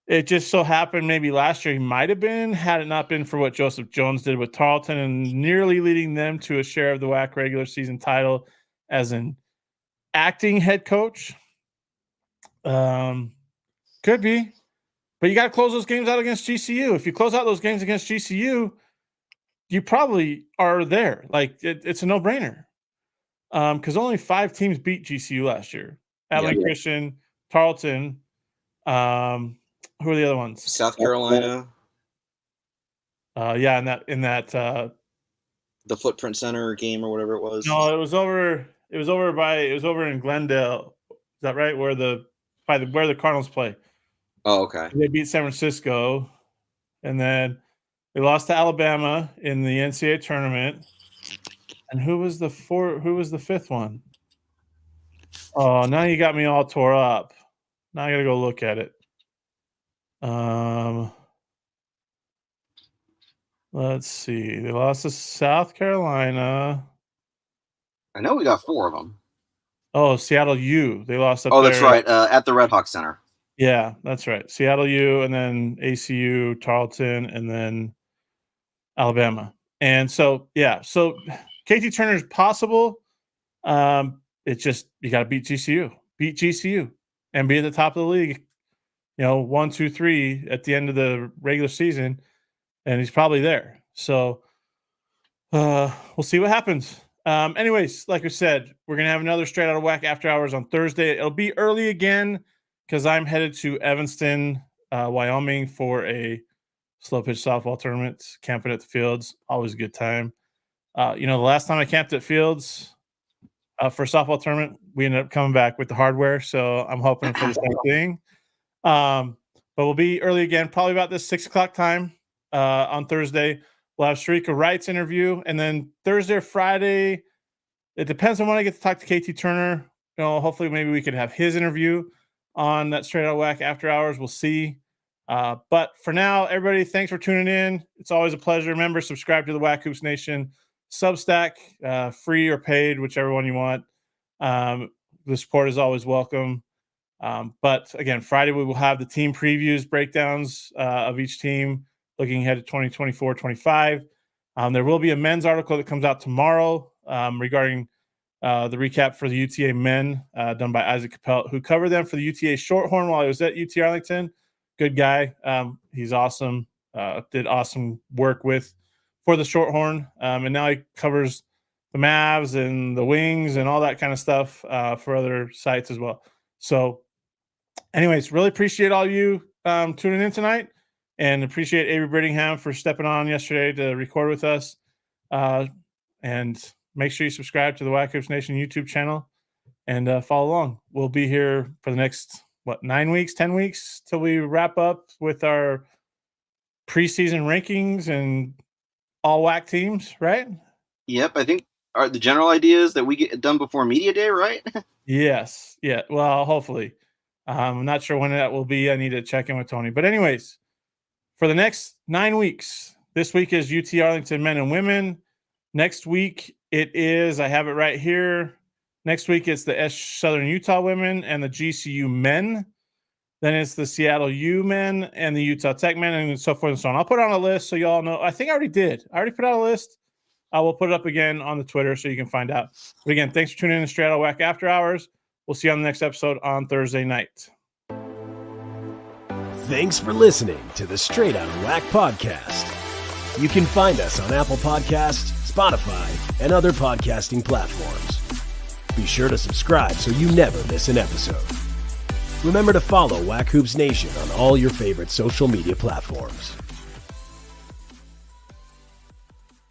It just so happened maybe last year he might have been, had it not been for what Joseph Jones did with Tarleton and nearly leading them to a share of the WAC regular season title as an acting head coach. Could be. But you got to close those games out against GCU. If you close out those games against GCU, you probably are there. Like, it's a no-brainer. Because only 5 teams beat GCU last year. Abilene Christian, Tarleton, who are the other ones? South Carolina. Yeah, in that the Footprint Center game or whatever it was. No, it was over in Glendale. Is that right? Where the Cardinals play. Oh, okay. They beat San Francisco, and then they lost to Alabama in the NCAA tournament. And who was the 5th one? Oh, now you got me all tore up. Now I got to go look at it. Let's see. They lost to South Carolina. I know we got 4 of them. Oh, Seattle U. They lost up that's right. At the Red Hawk Center. Yeah, that's right. Seattle U, and then ACU, Tarleton, and then Alabama. And so, yeah. So KT Turner is possible. It's just you got to beat GCU, and be at the top of the league. 1, 2, 3 at the end of the regular season, and he's probably there. So we'll see what happens. Anyways, like I said, we're gonna have another Straight Outta WAC after hours on Thursday. It'll be early again because I'm headed to Evanston, Wyoming for a slow pitch softball tournament, camping at the Fields. Always a good time. The last time I camped at Fields for a softball tournament, we ended up coming back with the hardware. So I'm hoping for the same thing. But we'll be early again, probably about this 6 o'clock time on Thursday. We'll have Sharika Wright's interview, and then Thursday or Friday, it depends on when I get to talk to KT Turner. Hopefully maybe we could have his interview on that Straight Outta WAC after hours. We'll see. But for now, everybody, thanks for tuning in. It's always a pleasure. Remember, subscribe to the WAC Hoops Nation Substack, free or paid, whichever one you want. The support is always welcome. But again, Friday we will have the team previews, breakdowns of each team, looking ahead to 2024-25. There will be a men's article that comes out tomorrow regarding the recap for the UTA men done by Isaac Capel, who covered them for the UTA Shorthorn while he was at UT Arlington. Good guy. He's awesome. Did awesome work for the Shorthorn. And now he covers the Mavs and the Wings and all that kind of stuff for other sites as well. So anyways, really appreciate all you tuning in tonight, and appreciate Avery Brittingham for stepping on yesterday to record with us. And make sure you subscribe to the WAC Hoops Nation YouTube channel and follow along. We'll be here for the next, 9 weeks, 10 weeks till we wrap up with our preseason rankings and all WAC teams, right? Yep, I think the general idea is that we get it done before Media Day, right? Yes. Yeah. Well, hopefully. I'm not sure when that will be. I need to check in with Tony. But anyways, for the next 9 weeks, this week is UT Arlington men and women. Next week it is, I have it right here. Next week it's the Southern Utah women and the GCU men. Then it's the Seattle U men and the Utah Tech men, and so forth and so on. I'll put it on a list so y'all know. I think I already did. I already put out a list. I will put it up again on the Twitter so you can find out. But again, thanks for tuning in to Straight Outta WAC After Hours. We'll see you on the next episode on Thursday night. Thanks for listening to the Straight Outta WAC podcast. You can find us on Apple Podcasts, Spotify, and other podcasting platforms. Be sure to subscribe so you never miss an episode. Remember to follow WAC Hoops Nation on all your favorite social media platforms.